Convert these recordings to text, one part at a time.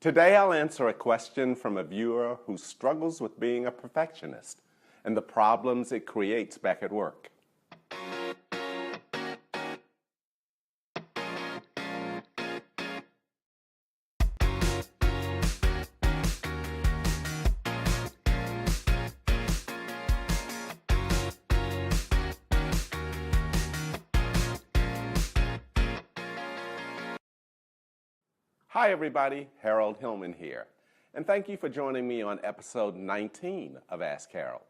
Today I'll answer a question from a viewer who struggles with being a perfectionist and the problems it creates back at work. Hi everybody, Harold Hillman here, and thank you for joining me on episode 19 of Ask Harold.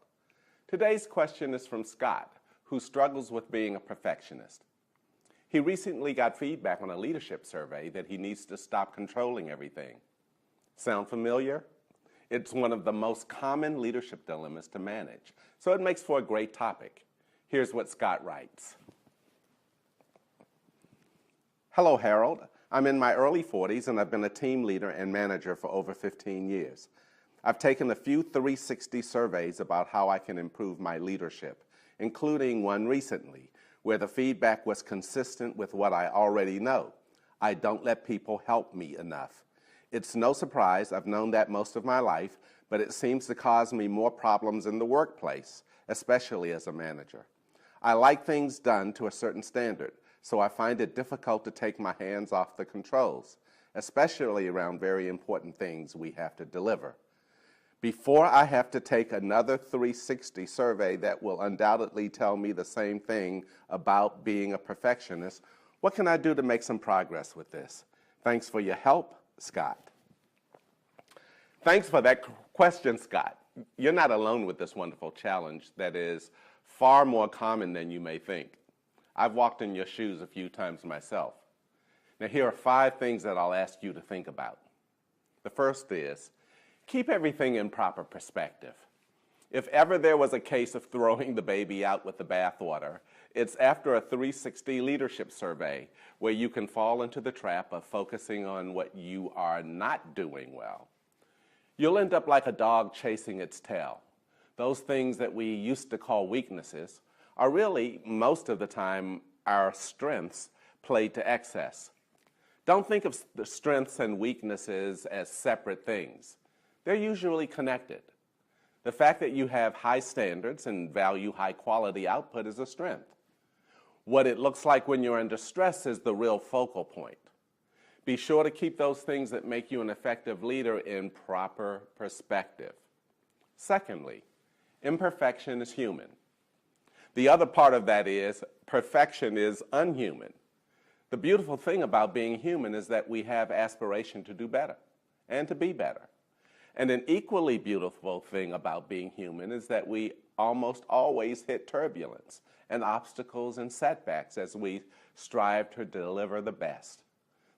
Today's question is from Scott, who struggles with being a perfectionist. He recently got feedback on a leadership survey that he needs to stop controlling everything. Sound familiar? It's one of the most common leadership dilemmas to manage, so it makes for a great topic. Here's what Scott writes. Hello, Harold. I'm in my early 40s and I've been a team leader and manager for over 15 years. I've taken a few 360 surveys about how I can improve my leadership, including one recently where the feedback was consistent with what I already know. I don't let people help me enough. It's no surprise, I've known that most of my life, but it seems to cause me more problems in the workplace, especially as a manager. I like things done to a certain standard, so I find it difficult to take my hands off the controls, especially around very important things we have to deliver. Before I have to take another 360 survey that will undoubtedly tell me the same thing about being a perfectionist, what can I do to make some progress with this? Thanks for your help, Scott. Thanks for that question, Scott. You're not alone with this wonderful challenge that is far more common than you may think. I've walked in your shoes a few times myself. Now, here are 5 things that I'll ask you to think about. The first is, keep everything in proper perspective. If ever there was a case of throwing the baby out with the bathwater, it's after a 360 leadership survey where you can fall into the trap of focusing on what you are not doing well. You'll end up like a dog chasing its tail. Those things that we used to call weaknesses are really, most of the time, our strengths played to excess. Don't think of the strengths and weaknesses as separate things. They're usually connected. The fact that you have high standards and value high quality output is a strength. What it looks like when you're under stress is the real focal point. Be sure to keep those things that make you an effective leader in proper perspective. Secondly, imperfection is human. The other part of that is perfection is unhuman. The beautiful thing about being human is that we have aspiration to do better and to be better. And an equally beautiful thing about being human is that we almost always hit turbulence and obstacles and setbacks as we strive to deliver the best.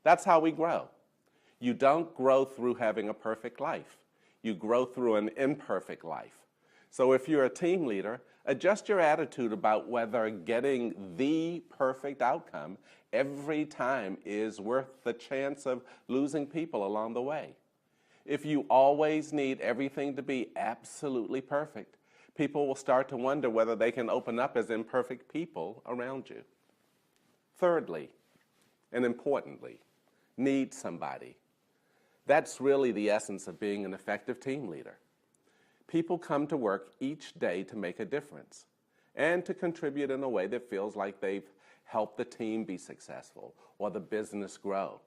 That's how we grow. You don't grow through having a perfect life. You grow through an imperfect life. So if you're a team leader, adjust your attitude about whether getting the perfect outcome every time is worth the chance of losing people along the way. If you always need everything to be absolutely perfect, people will start to wonder whether they can open up as imperfect people around you. Thirdly, and importantly, need somebody. That's really the essence of being an effective team leader. People come to work each day to make a difference and to contribute in a way that feels like they've helped the team be successful or the business grow.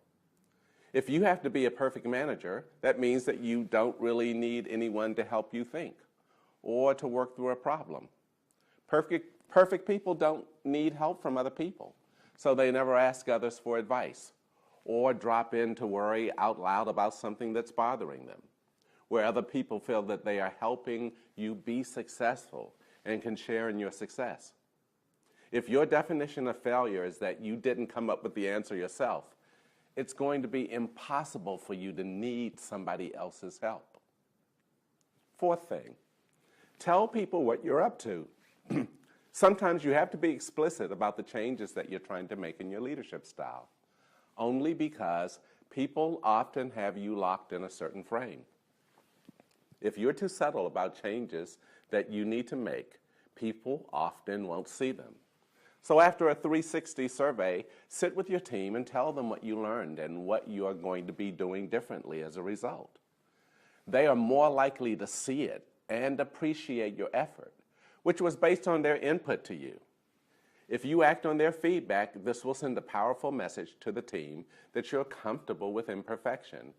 If you have to be a perfect manager, that means that you don't really need anyone to help you think or to work through a problem. Perfect people don't need help from other people, so they never ask others for advice or drop in to worry out loud about something that's bothering them, where other people feel that they are helping you be successful and can share in your success. If your definition of failure is that you didn't come up with the answer yourself, it's going to be impossible for you to need somebody else's help. Fourth thing, tell people what you're up to. Sometimes you have to be explicit about the changes that you're trying to make in your leadership style, only because people often have you locked in a certain frame. If you're too subtle about changes that you need to make, people often won't see them. So after a 360 survey, sit with your team and tell them what you learned and what you are going to be doing differently as a result. They are more likely to see it and appreciate your effort, which was based on their input to you. If you act on their feedback, this will send a powerful message to the team that you're comfortable with imperfection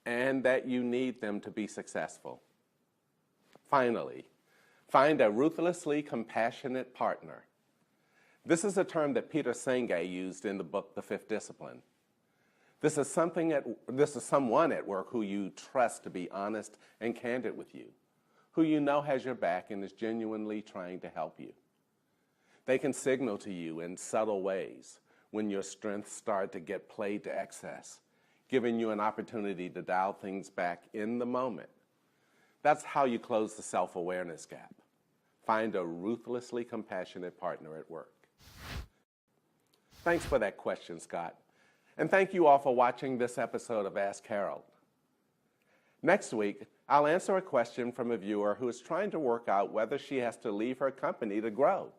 and that you need them to be successful. Finally, find a ruthlessly compassionate partner. This is a term that Peter Senge used in the book, The Fifth Discipline. This is someone at work who you trust to be honest and candid with you, who you know has your back and is genuinely trying to help you. They can signal to you in subtle ways when your strengths start to get played to excess, giving you an opportunity to dial things back in the moment. That's how you close the self-awareness gap. Find a ruthlessly compassionate partner at work. Thanks for that question, Scott. And thank you all for watching this episode of Ask Harold. Next week, I'll answer a question from a viewer who is trying to work out whether she has to leave her company to grow,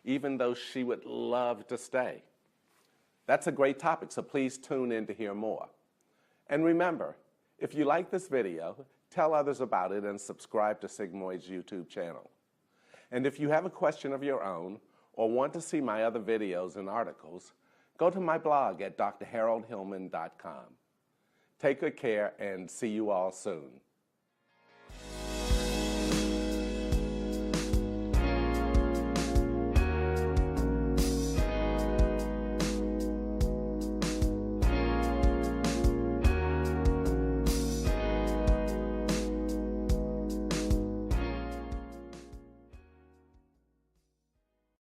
even though she would love to stay. That's a great topic, so please tune in to hear more. And remember, if you like this video, tell others about it and subscribe to Sigmoid's YouTube channel. And if you have a question of your own or want to see my other videos and articles, go to my blog at drharoldhillman.com. Take good care and see you all soon.